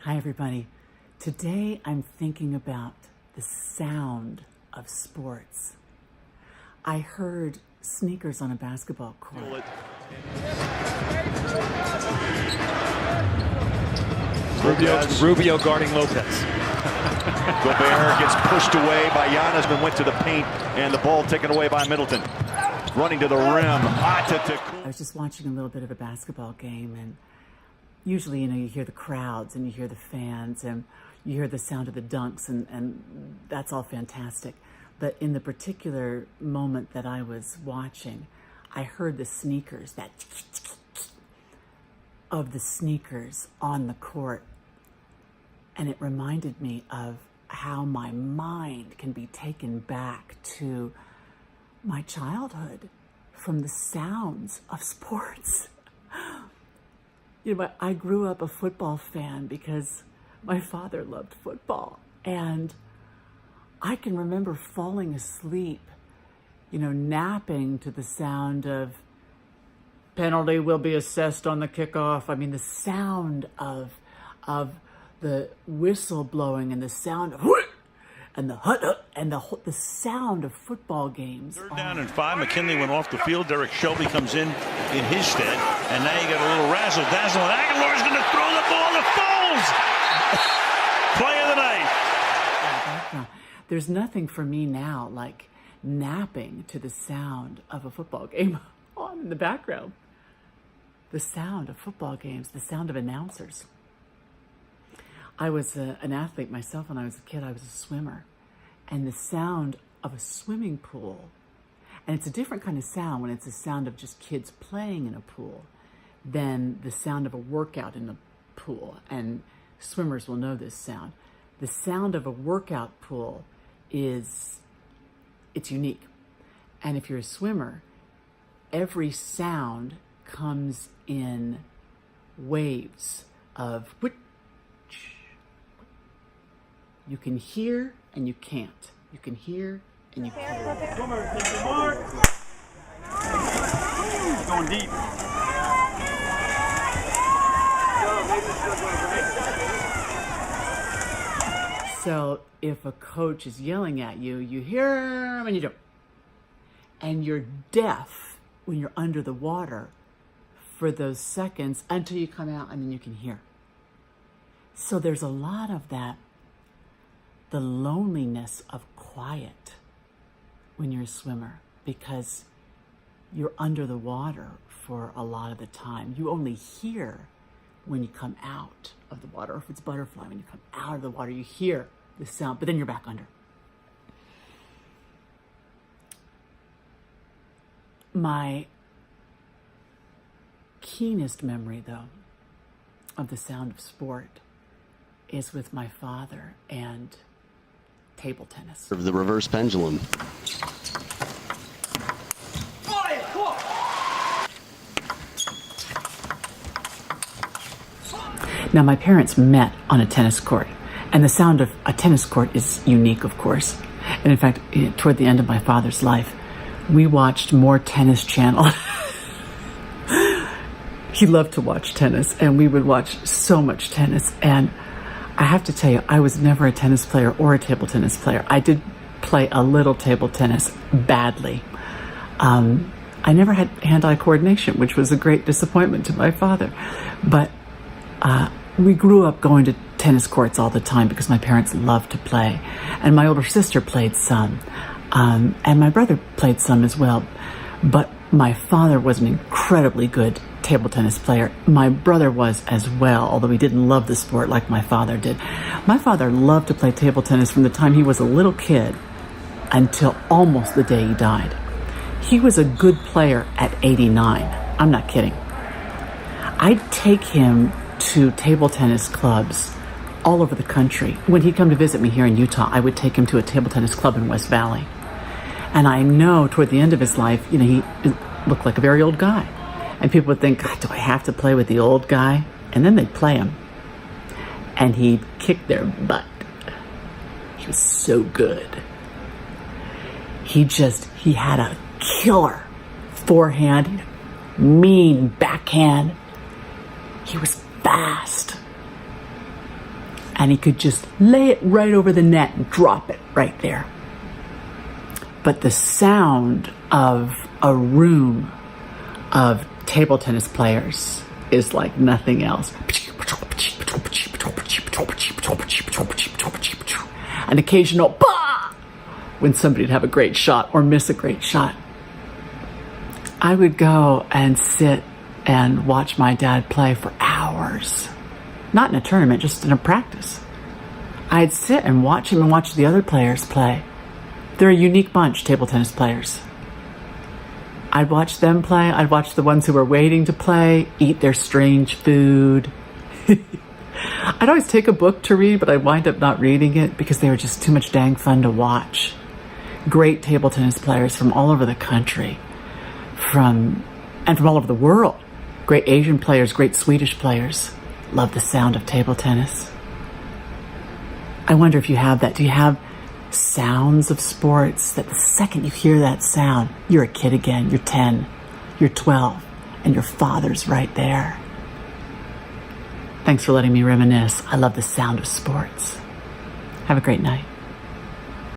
Hi, everybody. Today I'm thinking about the sound of sports. I heard sneakers on a basketball court. Rubio guarding Lopez. Gobert gets pushed away by Giannis, but went to the paint, and the ball taken away by Middleton. Running to the rim. I was just watching a little bit of a basketball game, and usually, you hear the crowds and you hear the fans and you hear the sound of the dunks, and that's all fantastic. But in the particular moment that I was watching, I heard the sneakers, that of the sneakers on the court. And it reminded me of how my mind can be taken back to my childhood from the sounds of sports. I grew up a football fan because my father loved football. And I can remember falling asleep, napping to the sound of penalty will be assessed on the kickoff. I mean, the sound of the whistle blowing and the sound of and the hut and the sound of football games. Third down and 5. McKinley went off the field. Derek Shelby comes in his stead, and now you got a little razzle dazzle. And Aguilar's going to throw the ball to Foles. Play of the night. There's nothing for me now like napping to the sound of a football game on in the background. The sound of football games, the sound of announcers. I was an athlete myself when I was a kid. I was a swimmer. And the sound of a swimming pool, and it's a different kind of sound when it's the sound of just kids playing in a pool than the sound of a workout in a pool. And swimmers will know this sound. The sound of a workout pool it's unique. And if you're a swimmer, every sound comes in waves of you can hear and you can't. You can hear and you can't. Going deep. So if a coach is yelling at you, you hear him and you don't. And you're deaf when you're under the water for those seconds until you come out and then you can hear. So there's a lot of that. The loneliness of quiet when you're a swimmer, because you're under the water for a lot of the time. You only hear when you come out of the water. Or if it's butterfly, when you come out of the water, you hear the sound, but then you're back under. My keenest memory, though, of the sound of sport is with my father and table tennis. The reverse pendulum. Now, my parents met on a tennis court, and the sound of a tennis court is unique, of course. And in fact, toward the end of my father's life, we watched more Tennis Channel. He loved to watch tennis, and we would watch so much tennis. And I have to tell you, I was never a tennis player or a table tennis player. I did play a little table tennis badly. I never had hand-eye coordination, which was a great disappointment to my father. But we grew up going to tennis courts all the time because my parents loved to play. And my older sister played some. And my brother played some as well. But my father was an incredibly good table tennis player. My brother was as well, although he didn't love the sport like my father did. My father loved to play table tennis from the time he was a little kid until almost the day he died. He was a good player at 89. I'm not kidding. I'd take him to table tennis clubs all over the country. When he'd come to visit me here in Utah, I would take him to a table tennis club in West Valley. And I know toward the end of his life, he looked like a very old guy. And people would think, God, do I have to play with the old guy? And then they'd play him. And he'd kick their butt. He was so good. He had a killer forehand, mean backhand. He was fast. and he could just lay it right over the net and drop it right there. But the sound of a room of table tennis players is like nothing else. An occasional bah when somebody'd have a great shot or miss a great shot. I would go and sit and watch my dad play for hours. Not in a tournament, just in a practice. I'd sit and watch him and watch the other players play. They're a unique bunch, table tennis players. I'd watch them play. I'd watch the ones who were waiting to play, eat their strange food. I'd always take a book to read, but I'd wind up not reading it because they were just too much dang fun to watch. Great table tennis players from all over the country, from all over the world. Great Asian players, great Swedish players. Love the sound of table tennis. I wonder if you have that. Do you have sounds of sports that the second you hear that sound, you're a kid again, you're 10, you're 12, and your father's right there? Thanks for letting me reminisce. I love the sound of sports. Have a great night.